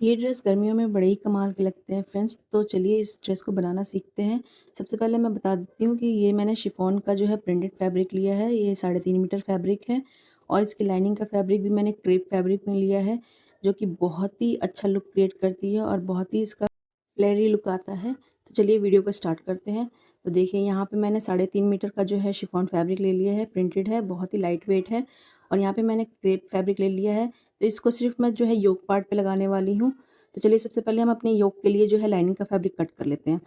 ये ड्रेस गर्मियों में बड़े ही कमाल के लगते हैं फ्रेंड्स। तो चलिए इस ड्रेस को बनाना सीखते हैं। सबसे पहले मैं बता देती हूँ कि ये मैंने शिफॉन का जो है प्रिंटेड फैब्रिक लिया है। ये 3.5 मीटर फैब्रिक है और इसकी लाइनिंग का फैब्रिक भी मैंने क्रेप फैब्रिक में लिया है, जो कि बहुत ही अच्छा लुक क्रिएट करती है और बहुत ही इसका फ्लेयरी लुक आता है। तो चलिए वीडियो को स्टार्ट करते हैं। तो देखिए यहाँ पे मैंने 3.5 मीटर का जो है शिफॉन फैब्रिक ले लिया है, प्रिंटेड है, बहुत ही लाइट वेट है। और यहाँ पे मैंने क्रेप फैब्रिक ले लिया है। तो इसको सिर्फ मैं जो है योक पार्ट पे लगाने वाली हूँ। तो चलिए सबसे पहले हम अपने योक के लिए जो है लाइनिंग का फैब्रिक कट कर लेते हैं।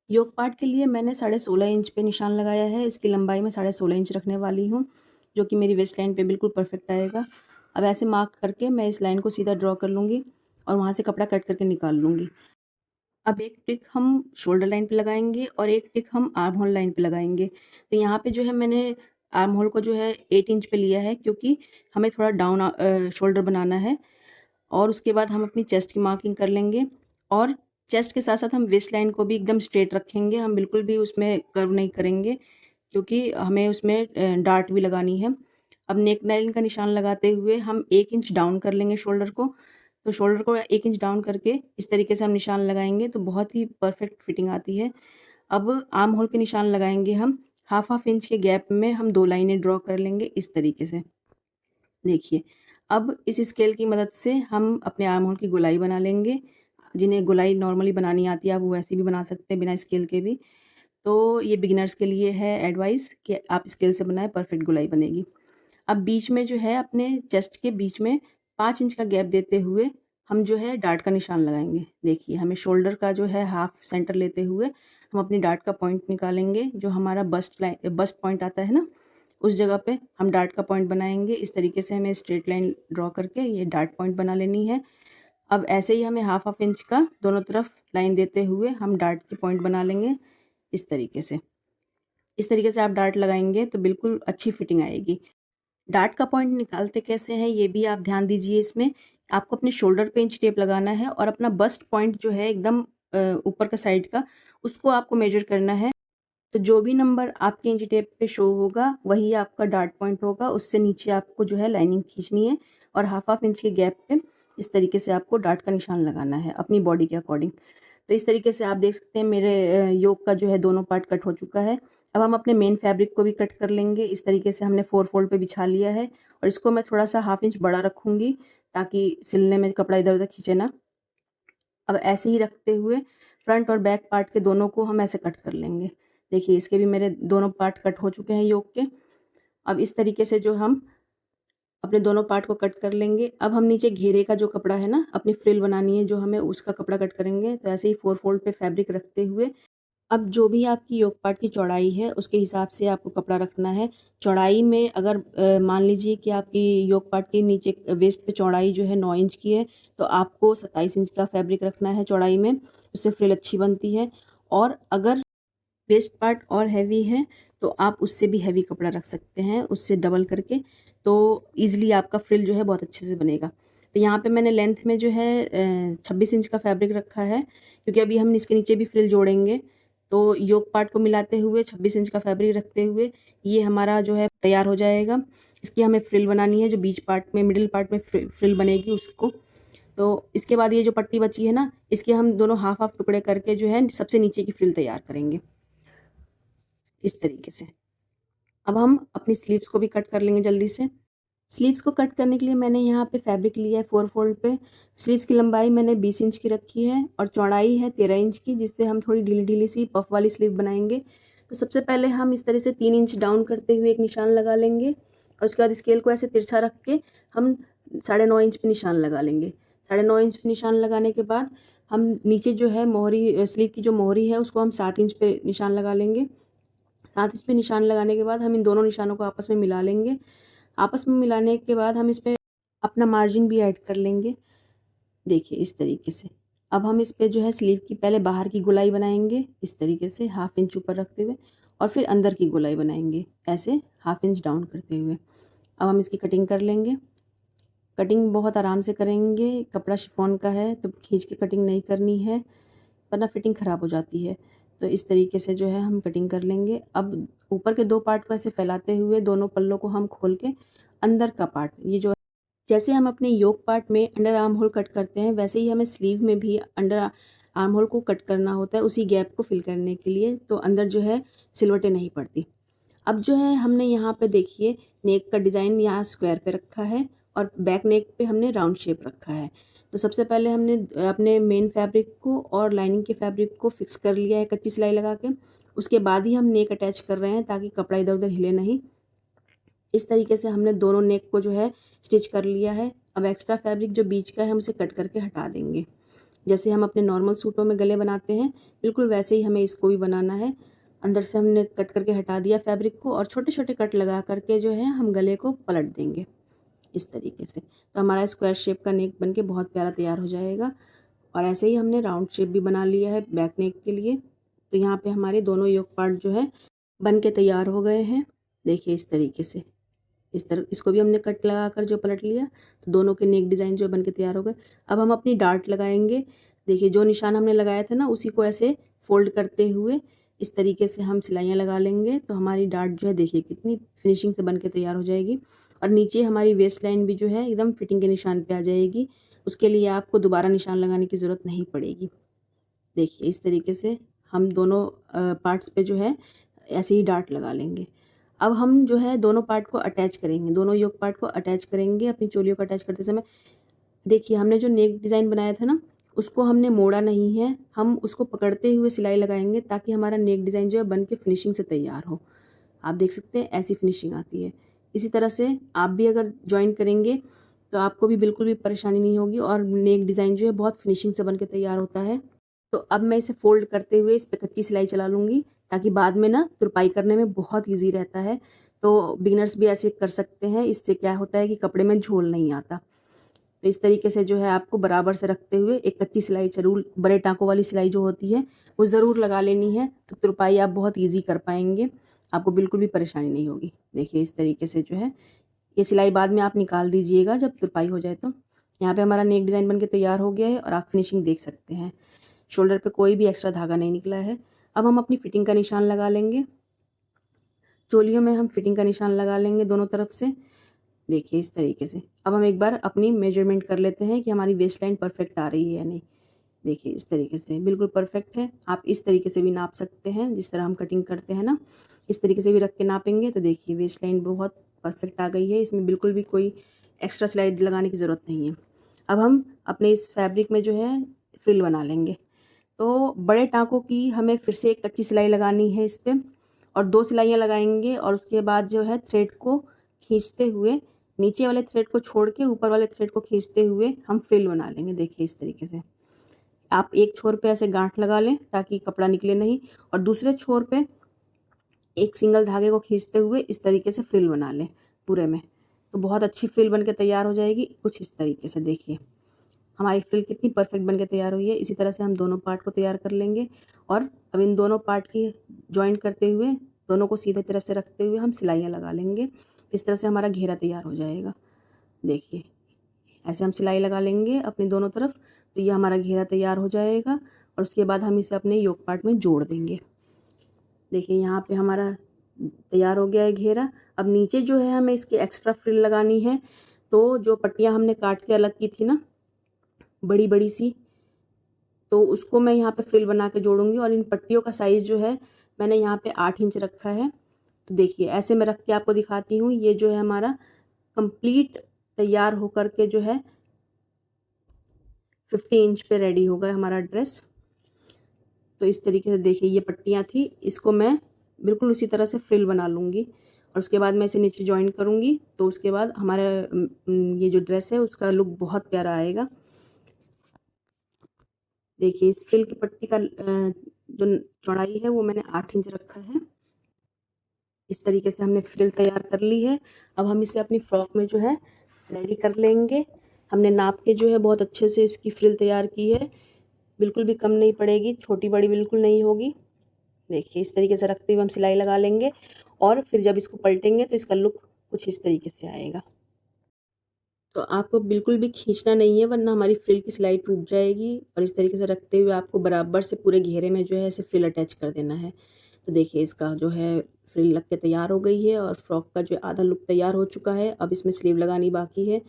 योक पार्ट के लिए मैंने 16.5 इंच पे निशान लगाया है। इसकी लंबाई मैं 16.5 इंच रखने वाली हूँ, जो कि मेरी वेस्ट लाइन पे बिल्कुल परफेक्ट आएगा। अब ऐसे मार्क करके मैं इस लाइन को सीधा ड्रॉ कर लूँगी और वहाँ से कपड़ा कट करके निकाल लूँगी। अब एक टिक हम शोल्डर लाइन पे लगाएंगे और एक टिक हम आर्म होल लाइन पे लगाएंगे। तो यहाँ पे जो है मैंने आर्म होल को जो है 8 इंच पे लिया है, क्योंकि हमें थोड़ा डाउन शोल्डर बनाना है। और उसके बाद हम अपनी चेस्ट की मार्किंग कर लेंगे और चेस्ट के साथ साथ हम वेस्ट लाइन को भी एकदम स्ट्रेट रखेंगे। हम बिल्कुल भी उसमें कर्व नहीं करेंगे, क्योंकि हमें उसमें डार्ट भी लगानी है। अब नेक लाइन का निशान लगाते हुए हम 1 इंच डाउन कर लेंगे शोल्डर को। तो शोल्डर को 1 इंच डाउन करके इस तरीके से हम निशान लगाएंगे तो बहुत ही परफेक्ट फिटिंग आती है। अब आर्म होल के निशान लगाएंगे हम। हाफ इंच के गैप में हम 2 लाइनें ड्रॉ कर लेंगे इस तरीके से। देखिए, अब इस स्केल की मदद से हम अपने आर्म होल की गोलाई बना लेंगे। जिन्हें गोलाई नॉर्मली बनानी आती है, आप वो वैसे भी बना सकते हैं बिना स्केल के भी। तो ये बिगिनर्स के लिए है एडवाइस कि आप स्केल से बनाएँ, परफेक्ट गोलाई बनेगी। अब बीच में जो है अपने चेस्ट के बीच में 5 इंच का गैप देते हुए हम जो है डार्ट का निशान लगाएँगे। देखिए, हमें शोल्डर का जो है हाफ सेंटर लेते हुए हम अपनी डार्ट का पॉइंट निकालेंगे। जो हमारा बस्ट पॉइंट आता है ना, उस जगह पे हम डार्ट का पॉइंट बनाएँगे। इस तरीके से हमें स्ट्रेट लाइन ड्रॉ करके ये डार्ट पॉइंट बना लेनी है। अब ऐसे ही हमें हाफ इंच का दोनों तरफ लाइन देते हुए हम डार्ट की पॉइंट बना लेंगे इस तरीके से। इस तरीके से आप डार्ट लगाएँगे तो बिल्कुल अच्छी फिटिंग आएगी। डार्ट का पॉइंट निकालते कैसे हैं, ये भी आप ध्यान दीजिए इसमें। आपको अपने शोल्डर पे इंच टेप लगाना है और अपना बस्ट पॉइंट जो है एकदम ऊपर का साइड का, उसको आपको मेज़र करना है। तो जो भी नंबर आपके इंची टेप पे शो होगा, वही आपका डार्ट पॉइंट होगा। उससे नीचे आपको जो है लाइनिंग खींचनी है और हाफ इंच के गैप पे इस तरीके से आपको डार्ट का निशान लगाना है अपनी बॉडी के अकॉर्डिंग। तो इस तरीके से आप देख सकते हैं मेरे योक का जो है दोनों पार्ट कट हो चुका है। अब हम अपने मेन फैब्रिक को भी कट कर लेंगे। इस तरीके से हमने 4 फोल्ड पे बिछा लिया है और इसको मैं थोड़ा-सा हाफ इंच बड़ा रखूँगी, ताकि सिलने में कपड़ा इधर-उधर खींचे ना। अब ऐसे ही रखते हुए फ्रंट और बैक पार्ट के दोनों को हम ऐसे कट कर लेंगे। देखिए, इसके भी मेरे दोनों पार्ट कट हो चुके हैं योक के। अब इस तरीके से जो हम अपने दोनों पार्ट को कट कर लेंगे। अब हम नीचे घेरे का जो कपड़ा है ना, अपनी फ्रिल बनानी है जो हमें, उसका कपड़ा कट करेंगे। तो ऐसे ही 4 फोल्ड पे फैब्रिक रखते हुए अब जो भी आपकी योक पार्ट की चौड़ाई है, उसके हिसाब से आपको कपड़ा रखना है। चौड़ाई में अगर मान लीजिए कि आपकी योक पार्ट के नीचे वेस्ट पे चौड़ाई जो है 9 इंच की है, तो आपको 27 इंच का फैब्रिक रखना है चौड़ाई में, उससे फ्रिल अच्छी बनती है। और अगर वेस्ट पार्ट और हैवी है, तो आप उससे भी हैवी कपड़ा रख सकते हैं, उससे डबल करके, तो ईज़िली आपका फ्रिल जो है बहुत अच्छे से बनेगा। तो यहाँ पे मैंने लेंथ में जो है 26 इंच का फैब्रिक रखा है, क्योंकि अभी हम इसके नीचे भी फ्रिल जोड़ेंगे। तो योक पार्ट को मिलाते हुए 26 इंच का फैब्रिक रखते हुए ये हमारा जो है तैयार हो जाएगा। इसकी हमें फ्रिल बनानी है, जो बीच पार्ट में, मिडिल पार्ट में फ्रिल बनेगी उसको। तो इसके बाद ये जो पट्टी बची है ना, इसके हम दोनों हाफ-हाफ टुकड़े करके जो है सबसे नीचे की फ्रिल तैयार करेंगे, इस तरीके से। अब हम अपनी स्लीव्स को भी कट कर लेंगे जल्दी से। स्लीव्स को कट करने के लिए मैंने यहाँ पे फैब्रिक लिया है 4 फोल्ड पे। स्लीव्स की लंबाई मैंने 20 इंच की रखी है और चौड़ाई है 13 इंच की, जिससे हम थोड़ी ढीली-ढीली सी पफ वाली स्लीव बनाएँगे। तो सबसे पहले हम इस तरह से 3 इंच डाउन करते हुए एक निशान लगा लेंगे और उसके बाद स्केल को ऐसे तिरछा रख के हम 9.5 इंच पे निशान लगा लेंगे। 9.5 इंच पे निशान लगाने के बाद हम नीचे जो है मोहरी, स्लीव की जो मोहरी है, उसको हम 7 इंच पे निशान लगा लेंगे। 7 इंच पे निशान लगाने के बाद हम इन दोनों निशानों को आपस में मिला लेंगे। आपस में मिलाने के बाद हम इसमें अपना मार्जिन भी ऐड कर लेंगे। देखिए इस तरीके से। अब हम इस पे जो है स्लीव की पहले बाहर की गोलाई बनाएँगे, इस तरीके से हाफ इंच ऊपर रखते हुए, और फिर अंदर की गोलाई बनाएँगे, ऐसे हाफ इंच डाउन करते हुए। अब हम इसकी कटिंग कर लेंगे। कटिंग बहुत आराम से करेंगे, कपड़ा शिफॉन का है तो खींच के कटिंग नहीं करनी है, वरना फिटिंग ख़राब हो जाती है। तो इस तरीके से जो है हम कटिंग कर लेंगे। अब ऊपर के 2 पार्ट को ऐसे फैलाते हुए दोनों पल्लों को हम खोल के अंदर का पार्ट, ये जो जैसे हम अपने योक पार्ट में अंडर आर्म होल कट करते हैं, वैसे ही हमें स्लीव में भी अंडर आर्म होल को कट करना होता है उसी गैप को फिल करने के लिए, तो अंदर जो है सिलवटें नहीं पड़ती। अब जो है हमने यहाँ पे देखिए नेक का डिज़ाइन यहाँ स्क्वायर पे रखा है और बैक नेक पे हमने राउंड शेप रखा है। तो सबसे पहले हमने अपने मेन फैब्रिक को और लाइनिंग के फैब्रिक को फिक्स कर लिया है कच्ची सिलाई लगा के। उसके बाद ही हम नेक अटैच कर रहे हैं ताकि कपड़ा इधर उधर हिले नहीं। इस तरीके से हमने दोनों नेक को जो है स्टिच कर लिया है। अब एक्स्ट्रा फैब्रिक जो बीच का है हम उसे कट करके हटा देंगे। जैसे हम अपने नॉर्मल सूटों में गले बनाते हैं, बिल्कुल वैसे ही हमें इसको भी बनाना है। अंदर से हमने कट करके हटा दिया फैब्रिक को और छोटे छोटे कट लगा करके जो है हम गले को पलट देंगे इस तरीके से। तो हमारा स्क्वायर शेप का नेक बनके बहुत प्यारा तैयार हो जाएगा। और ऐसे ही हमने राउंड शेप भी बना लिया है बैक नेक के लिए। तो यहाँ पे हमारे दोनों योक पार्ट जो है बन के तैयार हो गए हैं। देखिए इस तरीके से, इस तरह इसको भी हमने कट लगा कर जो पलट लिया, तो दोनों के नेक डिज़ाइन जो बन के तैयार हो गए। अब हम अपनी डार्ट लगाएंगे। देखिए जो निशान हमने लगाया था ना, उसी को ऐसे फोल्ड करते हुए इस तरीके से हम सिलाइयाँ लगा लेंगे। तो हमारी डार्ट जो है देखिए कितनी फिनिशिंग से बन के तैयार हो जाएगी। और नीचे हमारी वेस्ट लाइन भी जो है एकदम फिटिंग के निशान पे आ जाएगी। उसके लिए आपको दोबारा निशान लगाने की ज़रूरत नहीं पड़ेगी। देखिए इस तरीके से हम दोनों पार्ट्स पे जो है ऐसे ही डार्ट लगा लेंगे। अब हम जो है दोनों पार्ट को अटैच करेंगे, दोनों योक पार्ट को अटैच करेंगे अपनी चोलियों को अटैच करते समय। देखिए हमने जो नेक डिज़ाइन बनाया था ना, उसको हमने मोड़ा नहीं है, हम उसको पकड़ते हुए सिलाई लगाएंगे ताकि हमारा नेक डिज़ाइन जो है बन के फिनिशिंग से तैयार हो। आप देख सकते हैं ऐसी फिनिशिंग आती है। इसी तरह से आप भी अगर जॉइन करेंगे तो आपको भी बिल्कुल भी परेशानी नहीं होगी और नेक डिज़ाइन जो है बहुत फिनिशिंग से बन के तैयार होता है। तो अब मैं इसे फ़ोल्ड करते हुए इस पे कच्ची सिलाई चला लूँगी ताकि बाद में ना तुरपाई करने में बहुत ईज़ी रहता है। तो बिगिनर्स भी ऐसे कर सकते हैं, इससे क्या होता है कि कपड़े में झोल नहीं आता। तो इस तरीके से जो है आपको बराबर से रखते हुए एक कच्ची सिलाई ज़रूर, बड़े टाँकों वाली सिलाई जो होती है वो ज़रूर लगा लेनी है, तो तुरपाई आप बहुत ईज़ी कर पाएँगे, आपको बिल्कुल भी परेशानी नहीं होगी। देखिए इस तरीके से जो है ये सिलाई बाद में आप निकाल दीजिएगा जब तुरपाई हो जाए तो। यहाँ पे हमारा नेक डिज़ाइन बन के तैयार हो गया है और आप फिनिशिंग देख सकते हैं। शोल्डर पे कोई भी एक्स्ट्रा धागा नहीं निकला है। अब हम अपनी फिटिंग का निशान लगा लेंगे। चोलियों में हम फिटिंग का निशान लगा लेंगे दोनों तरफ से। देखिए इस तरीके से। अब हम एक बार अपनी मेजरमेंट कर लेते हैं कि हमारी वेस्ट लाइन परफेक्ट आ रही है या नहीं। देखिए इस तरीके से बिल्कुल परफेक्ट है। आप इस तरीके से भी नाप सकते हैं, जिस तरह हम कटिंग करते हैं ना, इस तरीके से भी रख के नापेंगे तो देखिए वेस्ट लाइन बहुत परफेक्ट आ गई है। इसमें बिल्कुल भी कोई एक्स्ट्रा स्लाइड लगाने की ज़रूरत नहीं है। अब हम अपने इस फैब्रिक में जो है फ्रिल बना लेंगे। तो बड़े टाँकों की हमें फिर से एक कच्ची सिलाई लगानी है इस पे और 2 सिलाइयाँ लगाएंगे और उसके बाद जो है थ्रेड को खींचते हुए, नीचे वाले थ्रेड को छोड़ के ऊपर वाले थ्रेड को खींचते हुए हम फ्रिल बना लेंगे। देखिए इस तरीके से। आप एक छोर पे ऐसे गांठ लगा लें ताकि कपड़ा निकले नहीं और दूसरे छोर पे एक सिंगल धागे को खींचते हुए इस तरीके से फ्रिल बना लें पूरे में। तो बहुत अच्छी फ्रिल बन के तैयार हो जाएगी कुछ इस तरीके से। देखिए हमारी फ्रिल कितनी परफेक्ट बन के तैयार हुई है। इसी तरह से हम दोनों पार्ट को तैयार कर लेंगे और अब इन दोनों पार्ट की जॉइंट करते हुए दोनों को सीधे तरफ से रखते हुए हम सिलाइयाँ लगा लेंगे। इस तरह से हमारा घेरा तैयार हो जाएगा। देखिए ऐसे हम सिलाई लगा लेंगे अपनी दोनों तरफ, तो ये हमारा घेरा तैयार हो जाएगा और उसके बाद हम इसे अपने योक पार्ट में जोड़ देंगे। देखिए यहाँ पे हमारा तैयार हो गया है घेरा। अब नीचे जो है हमें इसकी एक्स्ट्रा फ्रिल लगानी है। तो जो पट्टियाँ हमने काट के अलग की थी ना बड़ी बड़ी सी, तो उसको मैं यहाँ पे फ्रिल बना के जोड़ूंगी और इन पट्टियों का साइज़ जो है मैंने यहाँ पे 8 इंच रखा है। तो देखिए ऐसे मैं रख के आपको दिखाती हूँ। ये जो है हमारा कंप्लीट तैयार होकर के जो है 50 इंच पे रेडी होगा हमारा ड्रेस। तो इस तरीके से देखिए ये पट्टियाँ थी, इसको मैं बिल्कुल उसी तरह से फ्रिल बना लूँगी और उसके बाद मैं इसे नीचे जॉइन करूँगी। तो उसके बाद हमारा ये जो ड्रेस है उसका लुक बहुत प्यारा आएगा। देखिए इस फ्रिल की पट्टी का जो चौड़ाई है वो मैंने 8 इंच रखा है। इस तरीके से हमने फ्रिल तैयार कर ली है। अब हम इसे अपनी फ्रॉक में जो है रेडी कर लेंगे। हमने नाप के जो है बहुत अच्छे से इसकी फ्रिल तैयार की है, बिल्कुल भी कम नहीं पड़ेगी, छोटी बड़ी बिल्कुल नहीं होगी। देखिए इस तरीके से रखते हुए हम सिलाई लगा लेंगे और फिर जब इसको पलटेंगे तो इसका लुक कुछ इस तरीके से आएगा। तो आपको बिल्कुल भी खींचना नहीं है वरना हमारी फ्रिल की सिलाई टूट जाएगी और इस तरीके से रखते हुए आपको बराबर से पूरे घेरे में जो है ऐसे फ्रिल अटैच कर देना है। तो देखिए इसका जो है फ्रिल लग के तैयार हो गई है और फ्रॉक का जो आधा लुक तैयार हो चुका है। अब इसमें स्लीव लगानी बाकी है।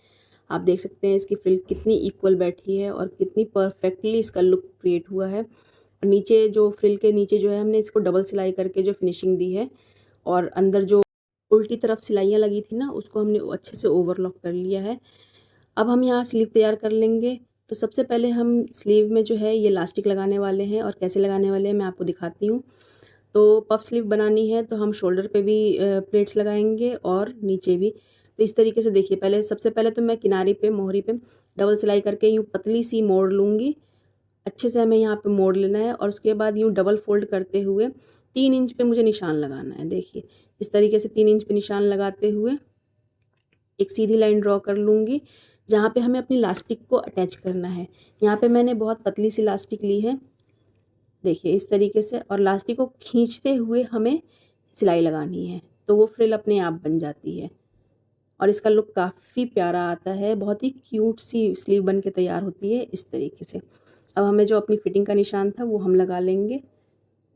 आप देख सकते हैं इसकी फ्रिल कितनी इक्वल बैठी है और कितनी परफेक्टली इसका लुक क्रिएट हुआ है। और नीचे जो फ्रिल के नीचे जो है हमने इसको डबल सिलाई करके जो फिनिशिंग दी है, और अंदर जो उल्टी तरफ सिलाइयाँ लगी थी ना, उसको हमने अच्छे से ओवरलॉक कर लिया है। अब हम यहाँ स्लीव तैयार कर लेंगे। तो सबसे पहले हम स्लीव में जो है ये इलास्टिक लगाने वाले हैं, और कैसे लगाने वाले हैं मैं आपको दिखाती हूँ। तो पफ स्लीव बनानी है तो हम शोल्डर पे भी प्लेट्स लगाएंगे और नीचे भी। तो इस तरीके से देखिए, सबसे पहले तो मैं किनारे पे मोहरी पे डबल सिलाई करके यूँ पतली सी मोड़ लूँगी। अच्छे से हमें यहाँ पे मोड़ लेना है, और उसके बाद यूँ डबल फोल्ड करते हुए 3 इंच पे मुझे निशान लगाना है। देखिए इस तरीके से 3 इंच पे निशान लगाते हुए एक सीधी लाइन ड्रॉ कर लूँगी, जहाँ पे हमें अपनी लास्टिक को अटैच करना है। यहाँ पे मैंने बहुत पतली सी लास्टिक ली है, देखिए इस तरीके से, और लास्टिक को खींचते हुए हमें सिलाई लगानी है, तो वो फ्रिल अपने आप बन जाती है और इसका लुक काफ़ी प्यारा आता है। बहुत ही क्यूट सी स्लीव बन के तैयार होती है इस तरीके से। अब हमें जो अपनी फिटिंग का निशान था वो हम लगा लेंगे।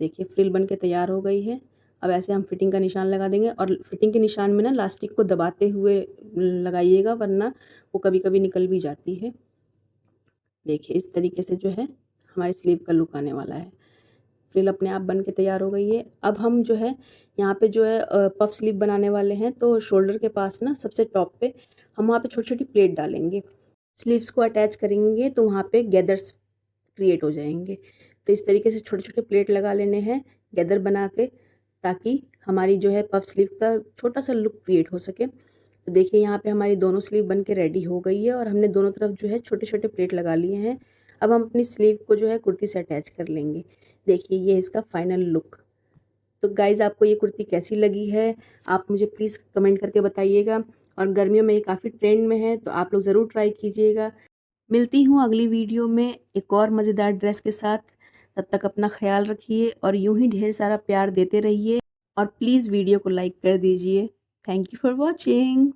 देखिए फ्रिल बन के तैयार हो गई है। अब ऐसे हम फिटिंग का निशान लगा देंगे, और फिटिंग के निशान में ना लास्टिक को दबाते हुए लगाइएगा, वरना वो कभी कभी निकल भी जाती है। देखिए इस तरीके से जो है हमारी स्लीव का लुक आने वाला है। फ्रिल अपने आप बन के तैयार हो गई है। अब हम जो है यहाँ पे जो है पफ स्लीव बनाने वाले हैं, तो शोल्डर के पास ना सबसे टॉप पे हम वहाँ पे छोटी छोटी प्लेट डालेंगे। स्लीव्स को अटैच करेंगे तो वहाँ पे गैदर्स क्रिएट हो जाएंगे। तो इस तरीके से छोटे छोटे प्लेट लगा लेने हैं गैदर बना के, ताकि हमारी जो है पफ स्लीव का छोटा सा लुक क्रिएट हो सके। तो देखिए यहाँ पे हमारी दोनों स्लीव बन के रेडी हो गई है, और हमने दोनों तरफ जो है छोटे छोटे प्लेट लगा लिए हैं। अब हम अपनी स्लीव को जो है कुर्ती से अटैच कर लेंगे। देखिए ये इसका फाइनल लुक। तो गाइज़ आपको ये कुर्ती कैसी लगी है, आप मुझे प्लीज़ कमेंट करके बताइएगा। और गर्मियों में ये काफ़ी ट्रेंड में है, तो आप लोग ज़रूर ट्राई कीजिएगा। मिलती हूँ अगली वीडियो में एक और मज़ेदार ड्रेस के साथ। तब तक अपना ख्याल रखिए और यूं ही ढेर सारा प्यार देते रहिए, और प्लीज़ वीडियो को लाइक कर दीजिए। Thank you for watching.